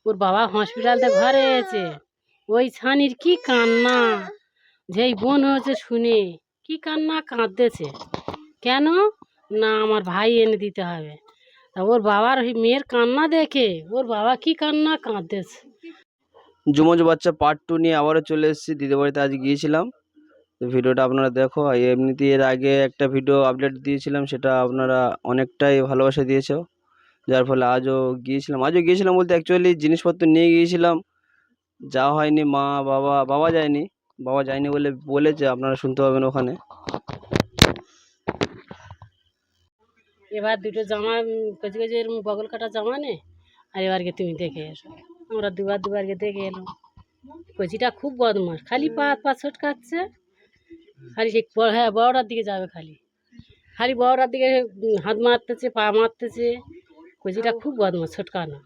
ওর বাবা হসপিটালতে ঘরে এসে ওই ছানির কি কান্না, যেই বোন হয়েছে শুনে কি কান্না কাঁদতেছে। কেন না আমার ভাই এনে দিতে হবে। তা ওর বাবার ওই মেয়ের কান্না দেখে ওর বাবা কি কান্না কাঁদতেছে। যমজ বাচ্চা পার্ট 2 নিয়ে আবারও চলে এসেছি। দিদির বাড়িতে আজ গিয়েছিলাম, তো ভিডিওটা আপনারা দেখো। আর এমনিতে এর আগে একটা ভিডিও আপডেট দিয়েছিলাম, সেটা আপনারা অনেকটাই ভালোবাসা দিয়েছো, যার ফলে আজও গিয়েছিলাম বলতে অ্যাকচুয়ালি জিনিসপত্র নিয়ে গিয়েছিলাম, যাওয়া হয়নি। বাবা যায়নি বলে বলেছে, আপনারা শুনতে পাবেন ওখানে। এবার দুটো জামা কচি কচি এরকম বগল কাটা জামা নে, আর এবারকে তুমি দেখে এসো। আমরা দুবারকে দেখে এলাম। কচিটা খুব বদমাস, খালি পা ছটকাচ্ছে, খালি সেই হ্যাঁ বড়টার দিকে যাবে, খালি বড়টার দিকে হাত মারতেছে, পা মারতেছে। কচিটা খুব বদমাস, ছটকানো।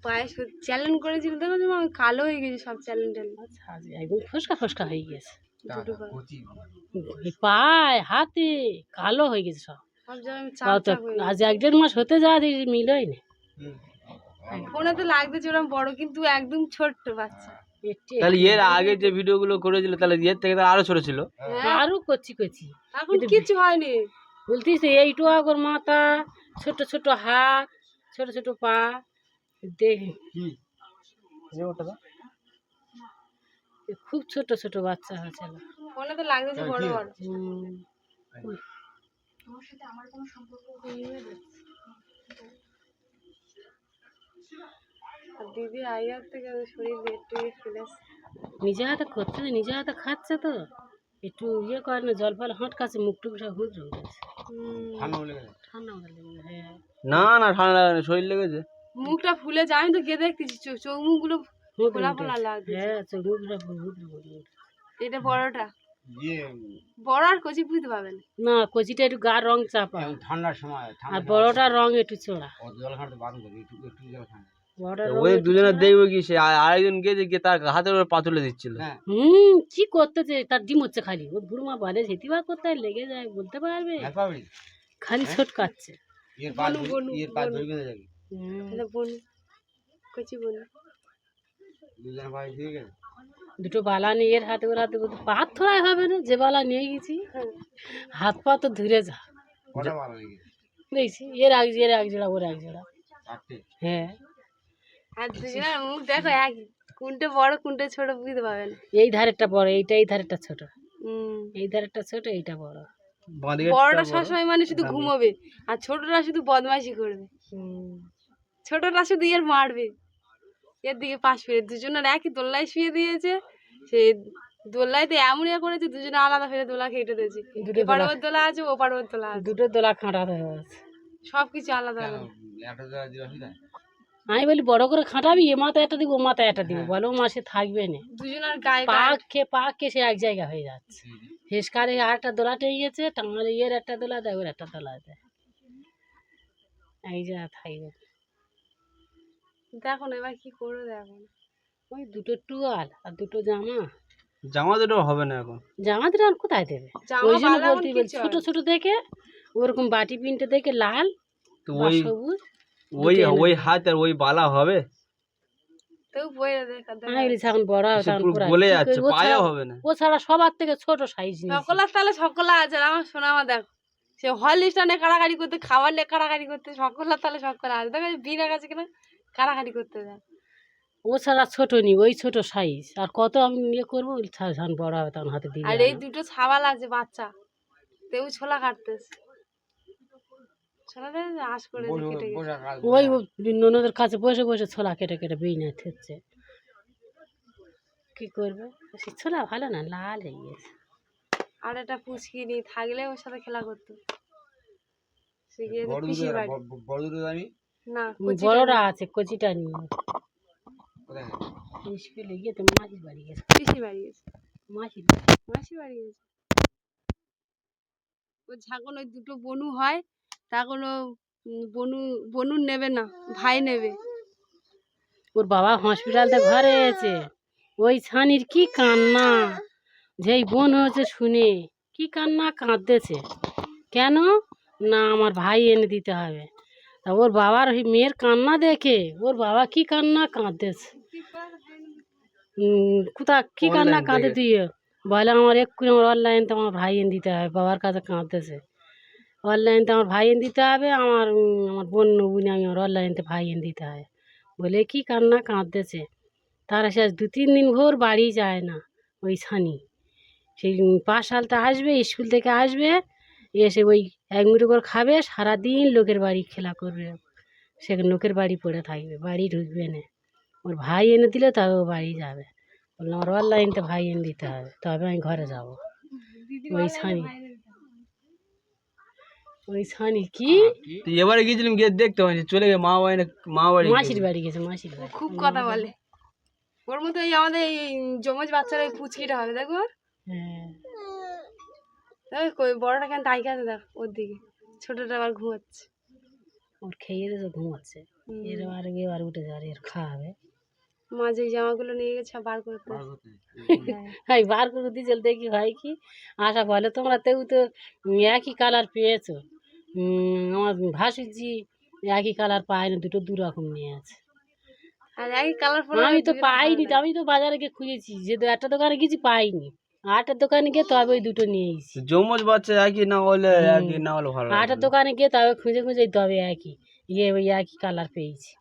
পায়ে চ্যালেঞ্জ করেছিল, দেখো তোমার কালো হয়ে গেছে সব চ্যালেঞ্জ। আচ্ছা একদম ফসকা হয়ে গেছে, পায়ে হাতে কালো হয়ে গেছে সব। আজ 1-1.5 মাস হতে যাওয়া মিলই না। ফোনে তো লাগতেছে ওরকম বড়, কিন্তু একদম ছোট্ট বাচ্চা। তাহলে এর আগে যে ভিডিওগুলো করেছিল, তাহলে এর থেকে তো আরো ছোট ছিল। আরো কচি এখন কিছু হয়নি। বলতিস এইটু আগর মাথা, ছোট ছোট হাত, ছোট ছোট পা দেখে খুব ছোট ছোট বাচ্চা হয়েছিল। ফোনে তো লাগতেছে বড় বড়। দিদি আইয়ার থেকে শরীর একটু ফেলেছে, নিজে হাতে করছে, নিজে হাতে খাচ্ছে, তো একটু ইয়ে করে না, জল ফল হাঁটকাছে, মুখ টুক সব হুদ রয়ে গেছে। ঠান্ডা লেগেছে। হ্যাঁ না ঠান্ডা লাগে না, শরীর লেগেছে। মুখটা ফুলে যায়, আমি তো গিয়ে দেখতেছি চোখ মুখগুলো ফোলা ফোলা লাগছে। হ্যাঁ চোখ মুখটা হুদ রয়ে। এটা বড়টা, বড় আর কচি বুঝতে পারবেন না, কচিটা একটু গার রং চাপা ঠান্ডার সময়, আর বড়টার রং একটু চড়া। ওই দুজনে দেখবে কি, সে আরেকজন গিয়ে তার হাতের উপর পা তুলে দিচ্ছিল। কি করতেছে, তার ডিম হচ্ছে খালি। ওর বুড়মা বাদে যেতিবার করতে লেগে যায়, বলতে পারবে, খালি ছটকাচ্ছে। দুটো বালা নিয়ে এর হাতে, ওর হাতে পাত থোড়াই হবে না, যে বালা নিয়ে গেছি হাত পা তো ধরে যা দেখছি। এর এক জোড়া ওর এক জোড়া। হ্যাঁ আর দুজনের মুখ দেখো এক, কোনটা বড় কোনটা ছোট বুঝতে পারবেন। এই ধারেরটা বড়, এই ধারেরটা ছোট। এই ধারেরটা ছোট, এইটা বড়। বড়টা সবসময় মানে শুধু ঘুমোবে, আর ছোটরা শুধু বদমাইশি করবে। ছোটরা শুধু এর মারবে, এর দিকে পাশ ফিরে। দুজনের একই দোল্লায় শুয়ে দিয়েছে, সে দোল্লাইতে এমন ইয়ে করেছে, দুজনে আলাদা ফিরে দোলা খেটে দিয়েছে। এপারে ওর দোলা আছে, ওপারে ওর দোলা আছে, দুটো দোলা খাঁটাতে আছে, সবকিছু আলাদা আলাদা। আমি বলি বড় করে খাটাবি, এ মাথায় একটা দিব, ও মাথায় একটা দিব, বলো মাসে থাকবে না। দুজনের গায়ে পাক সে এক জায়গা হয়ে যাচ্ছে। ফেসকারে আর একটা দোলা টেয়ে গেছে, টাঙালে এর একটা দোলা দেয়, ওর একটা দোলা দেয়, এই জায়গা থাকবে। দেখো না এবার কি করবে, দেখো ওই দুটো টুয়াল আর দুটো জামা দুটো হবে না এখন। জামা দুটো আর কোথায় দেবে? ওই জন্য বলতে ছোট ছোট দেখে, ওরকম বাটি পিনটে দেখে লাল তো সবুজ, ওই হাত আর ওই বালা হবে। ও ছাড়া সবার থেকে ছোট সাইজ সকলার, তাহলে সকলা আছে। আমার সোনামা দেখো, সে হলিস্টানে কাড়াকাড়ি করতে, খাবার নিয়ে কাড়াকাড়ি করতে, সকলার তাহলে সকলা আছে। দেখো বিনা কাছে কিনা কাড়াকাড়ি করতে যায়। ও ছাড়া ছোট নি, ওই ছোট সাইজ। আর কত আমি ইয়ে করবো, বড় হবে তখন হাতে দিয়ে। আর এই দুটো ছাবাল আছে বাচ্চা, তেও ছোলা কাটতেছে, আশ করে ওই ননদের কাছে বসে বসে ছোলা কেটে কেটে বেইনে থচ্ছে। কি করবে, সে ছোলা ভালো না, লাল হয়ে গেছে। আর একটা পুচকিনি থাকলে ওর সাথে খেলা করতো, সে গিয়ে পিসির বাড়ি। না বড়রা আছে, কচিটা নিয়ে স্কুলে গিয়ে তো মাসির বাড়ি গেছে, পিসির বাড়ি গেছে, মাসির বাড়ি গেছে। ও যখন ওই দুটো বনু হয়, তখন ও বনু নেবে না, ভাই নেবে। ওর বাবা হসপিটালতে ঘরে এসে ওই ছানির কি কান্না, যেই বোন হয়েছে শুনে কি কান্না কাঁদতেছে। কেন না আমার ভাই এনে দিতে হবে। তা ওর বাবার ওই মেয়ের কান্না দেখে ওর বাবা কি কান্না কাঁদতেছে। কোথা কি কান্না Online কাঁদে থেকে। দিয়ে বলে আমার এক্ষুনি আমার অনলাইন তো আমার ভাই এনে দিতে হবে, বাবার কাছে কাঁদতেছে। অনলাইন তো আমার ভাই এনে দিতে হবে, আমার বোন বোন আমি আমার অনলাইনতে ভাই এনে দিতে হবে বলে কি কান্না কাঁদতেছে। তারা শেষ 2-3 দিন ভোর বাড়ি যায় না। ওই ছানি সেই 5 সালটা আসবে, স্কুল থেকে আসবে, এসে ওই 1 মুঠো করে খাবে, সারাদিন লোকের বাড়ি খেলা করবে, সে লোকের বাড়ি পড়ে থাকবে, বাড়ি ঢুকবে না। ওর ভাই এনে দিলে তবে ও বাড়ি যাবে। বললাম আমার অনলাইনতে ভাই এনে দিতে হবে তবে আমি ঘরে যাব। ওই ছানি কি তো এবারে গিয়েছিলাম, গিয়ে দেখতে পাচ্ছি চলে গিয়ে মা বাড়ি মাসির বাড়ি গেছে, মাসির ও বাড়ি। খুব কথা বলে। ওর মতো এই আমাদের এই জমজ বাচ্চারা এই পুচকিটা হবে, দেখো ওর। হ্যাঁ দেখ কই বড়টা কেন তাই কাছে, দেখ ওর দিকে, ছোটটা আবার ঘুমাচ্ছে। ওর খেয়ে দিয়েছে, ঘুমাচ্ছে। এবার উঠে যাবে, এর খাওয়াবে। মাঝে এই জামাগুলো নিয়ে গেছে বার করতে। হ্যাঁ বার করে দিয়েছিল, দেখি হয় কি। আশা বলে তোমরা তেও তো একই কালার পেয়েছো, আমার ভাসুরজি একই কালার পায়নি, দুটো দু রকম নিয়ে আছে। আর একই কালার পরে আমি তো পাইনি, তো আমি তো বাজারে গিয়ে খুঁজেছি, যে একটা দোকানে গেছি পাইনি, আটের দোকানে গিয়ে তবে ওই দুটো নিয়ে এসেছি। যমজ বাচ্চা একই না হলে ভালো লাগে আটের না। দোকানে গিয়ে তবে খুঁজে খুঁজে তবে একই ওই একই কালার পেয়েছি।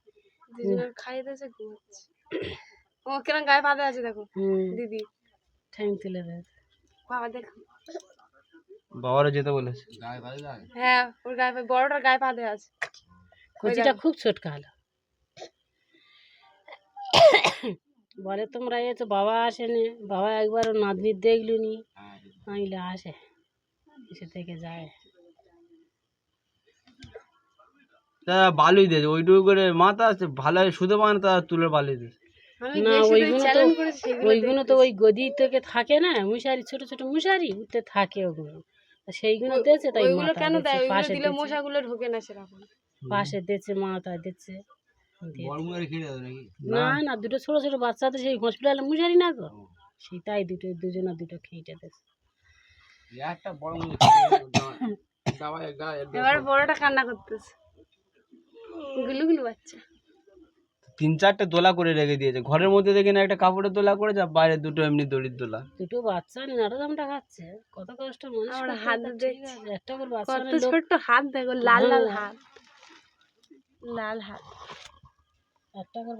দুজনের খাইয়ে দিয়েছে, ঘুমাচ্ছে। ও কেরম গায়ে পাতে আছে দেখো দিদি, ঠ্যাং তুলে দেয়। বাবা দেখো। বাবারও যেতে বলেছে। হ্যাঁ ওর গায়ে বড়টার গায়ে পাতে আছে। কচিটা খুব ছোটকা হলো। বলে তোমরা এসো, বাবা আসেনি, বাবা একবার ওর নাতনির দেখলু নি, আমি বলি আসে, এসে থেকে যায়। তা বালুই দিয়েছে ওইটুকু করে মাথা আছে, ভালো শুধু পায় না, তা তুলে বালুই দিয়েছে। আমি না বেশি ওইগুলো তো চ্যালেঞ্জ করেছি সেগুলো ওইগুলো তো ওই গদি থেকে থাকে না, মশারি, ছোট ছোট মশারি উঠতে থাকে ওগুলো, তা সেইগুলো দিয়েছে, তাই ওইগুলো মাথা কেন দেয়, দিচ্ছে, ওইগুলো পাশে দিলে দিচ্ছে, মশাগুলো ঢোকে না সেরকম। পাশে দিচ্ছে, মাথা দিচ্ছে। না না দুটো ছোট ছোট বাচ্চাদের সেই হসপিটালে মশারি না তো, সেটাই দুজনা দুটো খেয়েটে দিচ্ছে। এবার বড়টা কান্না করতেছে, গুলু গুলু বাচ্চা। 3-4টে দোলা করে রেখে দিয়েছে ঘরের মধ্যে, দেখে না একটা কাপড়ের দোলা করেছে, আর বাইরে দুটো এমনি দড়ির দোলা। দুটো বাচ্চা নাটাদামটা খাচ্ছে, কত কষ্ট মানুষ আমরা করতে হাত হয়, ঠিক দেখছি আছে, একটা করে বাচ্চা কত লোক। ছোট্ট হাত দেখো, লাল লাল হ্যাঁ, হাত, লাল হাত। একটা করে